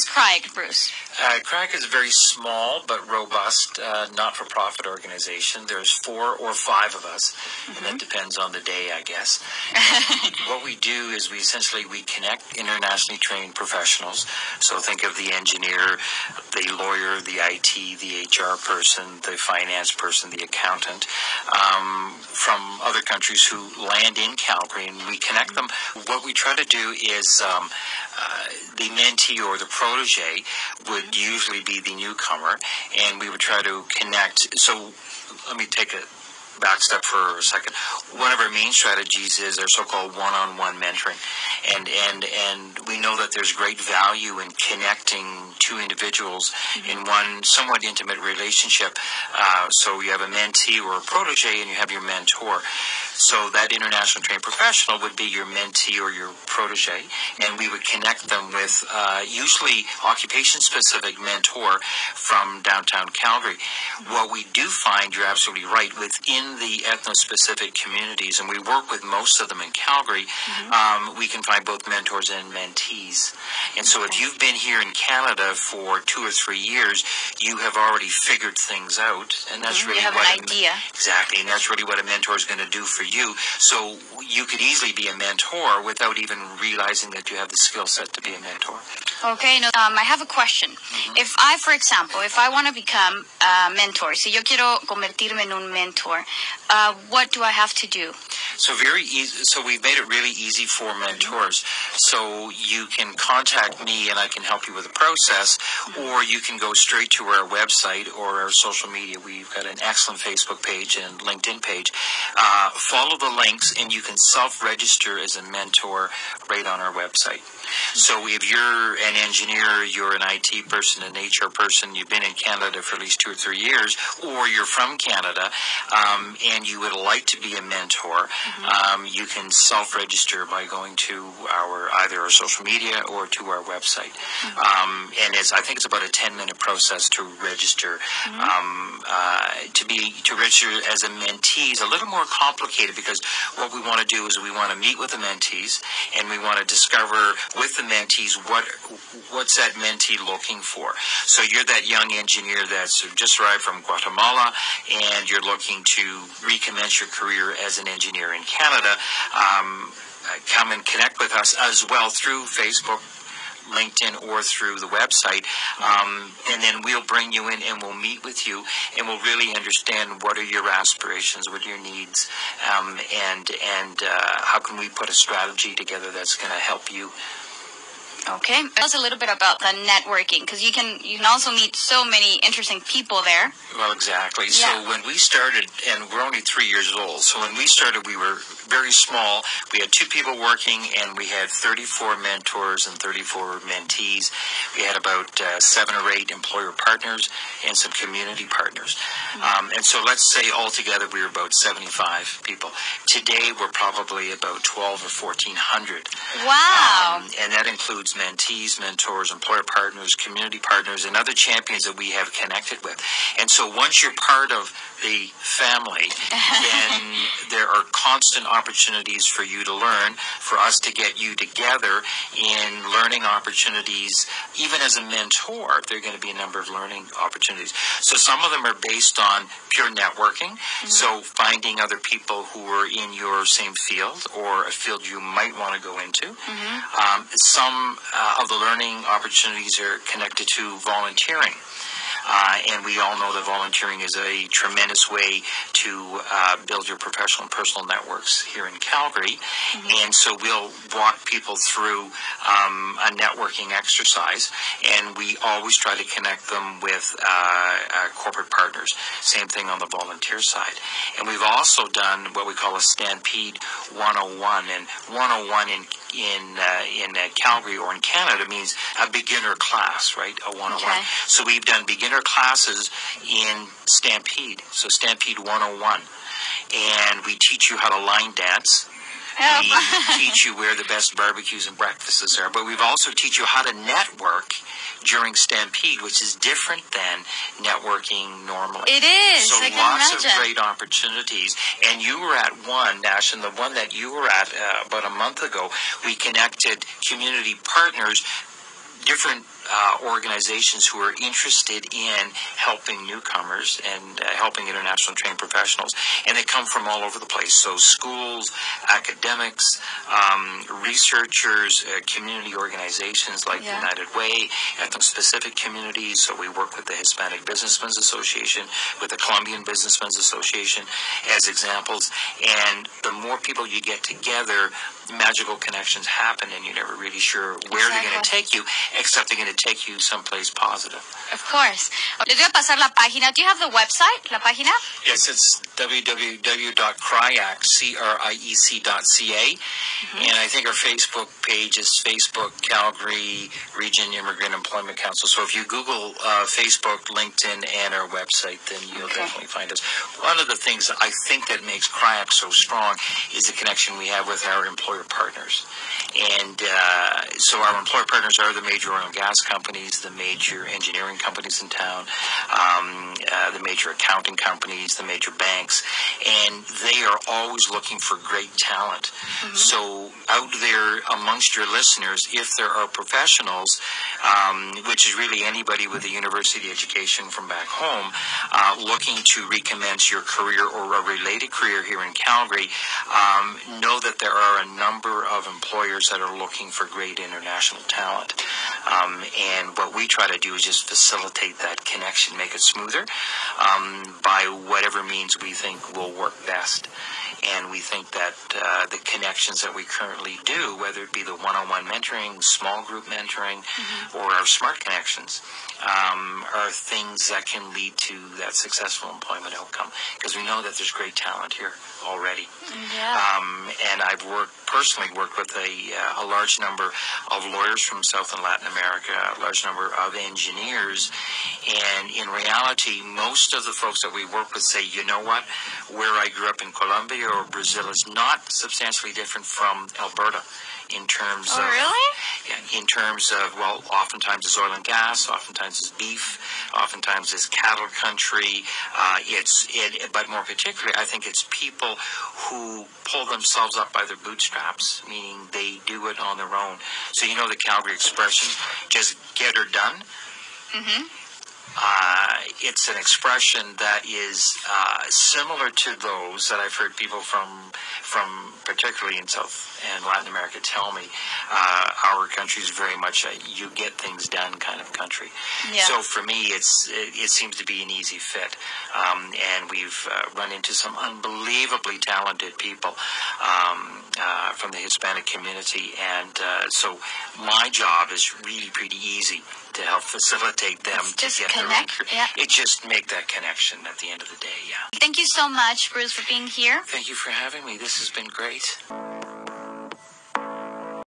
is CRIEC, Bruce? CRIEC is a very small but robust not-for-profit organization. There's 4 or 5 of us, and that depends on the day, I guess. What we do is we connect internationally trained professionals. So think of the engineer, the lawyer, the IT, the HR person, the finance person, the accountant, from other countries who land in Calgary, and we connect them. What we try to do is the mentee or the protege would usually be the newcomer, and we would try to connect. So let me take a back step for a second. One of our main strategies is our so-called one-on-one mentoring, and we know that there's great value in connecting two individuals in one somewhat intimate relationship. So you have a mentee or a protege, and you have your mentor. So that international trained professional would be your mentee or your protege, and we would connect them with usually occupation-specific mentor from downtown Calgary. What we do find, you're absolutely right, within the ethno-specific communities, and we work with most of them in Calgary, we can find both mentors and mentees. And so if you've been here in Canada for 2 or 3 years, you have already figured things out, and that's really you have what an idea. Exactly, and that's really what a mentor is going to do for you. So you could easily be a mentor without even realizing that you have the skill set to be a mentor. Okay, I have a question. If I, for example, if I want to become a mentor, si yo quiero convertirme en un mentor, what do I have to do? So very easy. So we've made it really easy for mentors. So you can contact me and I can help you with the process, or you can go straight to our website or our social media. We've got an excellent Facebook page and LinkedIn page. Follow the links and you can self-register as a mentor right on our website. So if you're an engineer, you're an IT person, an HR person, you've been in Canada for at least 2 or 3 years, or you're from Canada, and you would like to be a mentor, you can self-register by going to either our social media or to our website. And I think it's about a 10-minute process to register. To register as a mentee is a little more complicated, because what we want to do is we want to meet with the mentees, and we want to discover with the mentees what's that mentee looking for. So you're that young engineer that's just arrived from Guatemala, and you're looking to recommence your career as an engineer in Canada. Come and connect with us as well through Facebook, LinkedIn, or through the website, and then we'll bring you in and we'll meet with you, and we'll really understand what are your aspirations, what are your needs, and how can we put a strategy together that's going to help you. Okay, tell us a little bit about the networking, because you can also meet so many interesting people there. Well, exactly. So when we started, and we're only 3 years old, so when we started, we were very small. We had 2 people working, and we had 34 mentors and 34 mentees. We had about 7 or 8 employer partners and some community partners. And so let's say altogether we were about 75 people. Today, we're probably about 12 or 1,400. Wow. And that includes mentees, mentors, employer partners, community partners, and other champions that we have connected with. And so once you're part of the family, then there are constant opportunities for you to learn, for us to get you together in learning opportunities. Even as a mentor, there are going to be a number of learning opportunities. So some of them are based on pure networking, so finding other people who are in your same field or a field you might want to go into. Some of the learning opportunities are connected to volunteering. And we all know that volunteering is a tremendous way to build your professional and personal networks here in Calgary. And so we'll walk people through a networking exercise, and we always try to connect them with corporate partners. Same thing on the volunteer side. And we've also done what we call a Stampede 101, and 101 in Calgary or in Canada means a beginner class, right? A 101. Okay. So we've done beginner classes in Stampede, so Stampede 101. And we teach you how to line dance. We teach you where the best barbecues and breakfasts are, but we've also teach you how to network during Stampede, which is different than networking normally. It is. So I can lots imagine. of great opportunities. And you were at one, Nash, and the one that you were at about a month ago, we connected community partners, different organizations who are interested in helping newcomers and helping international trained professionals. And they come from all over the place. So schools, academics, researchers, community organizations like United Way, ethno-specific communities. So we work with the Hispanic Businessmen's Association, with the Colombian Businessmen's Association as examples. And the more people you get together, magical connections happen, and you're never really sure where they're going to take you, except they're going to take you someplace positive. Of course. Les voy a pasar la página. Do you have the website, la página? Yes, it's www.criec.ca. And I think our Facebook page is Facebook Calgary Region Immigrant Employment Council. So if you Google Facebook, LinkedIn, and our website, then you'll definitely find us. One of the things I think that makes CRIEC so strong is the connection we have with our employer partners. And so our employer partners are the major oil and gas companies, the major engineering companies in town, the major accounting companies, the major banks, and they are always looking for great talent. So out there amongst your listeners, if there are professionals, which is really anybody with a university education from back home, looking to recommence your career or a related career here in Calgary, know that there are a number of employers that are looking for great international talent. And what we try to do is just facilitate that connection, make it smoother by whatever means we think will work best. And we think that the connections that we currently do, whether it be the one-on-one mentoring, small group mentoring, or our smart connections, are things that can lead to that successful employment outcome. Because we know that there's great talent here already. And I've personally worked with a large number of lawyers from South and Latin America, a large number of engineers. And in reality, most of the folks that we work with say, you know what, where I grew up in Colombia or Brazil is not substantially different from Alberta in terms of... really? Yeah, in terms of, well, oftentimes it's oil and gas, oftentimes it's beef, oftentimes it's cattle country, but more particularly, I think it's people who pull themselves up by their bootstraps, meaning they do it on their own. So you know the Calgary expression, just get her done? It's an expression that is similar to those that I've heard people from particularly in South and Latin America tell me. Our country is very much a you get things done kind of country. So for me, it seems to be an easy fit. And we've run into some unbelievably talented people from the Hispanic community. And so my job is really pretty easy to help facilitate them to get it just make that connection at the end of the day. Thank you so much, Bruce, for being here. Thank you for having me. This has been great.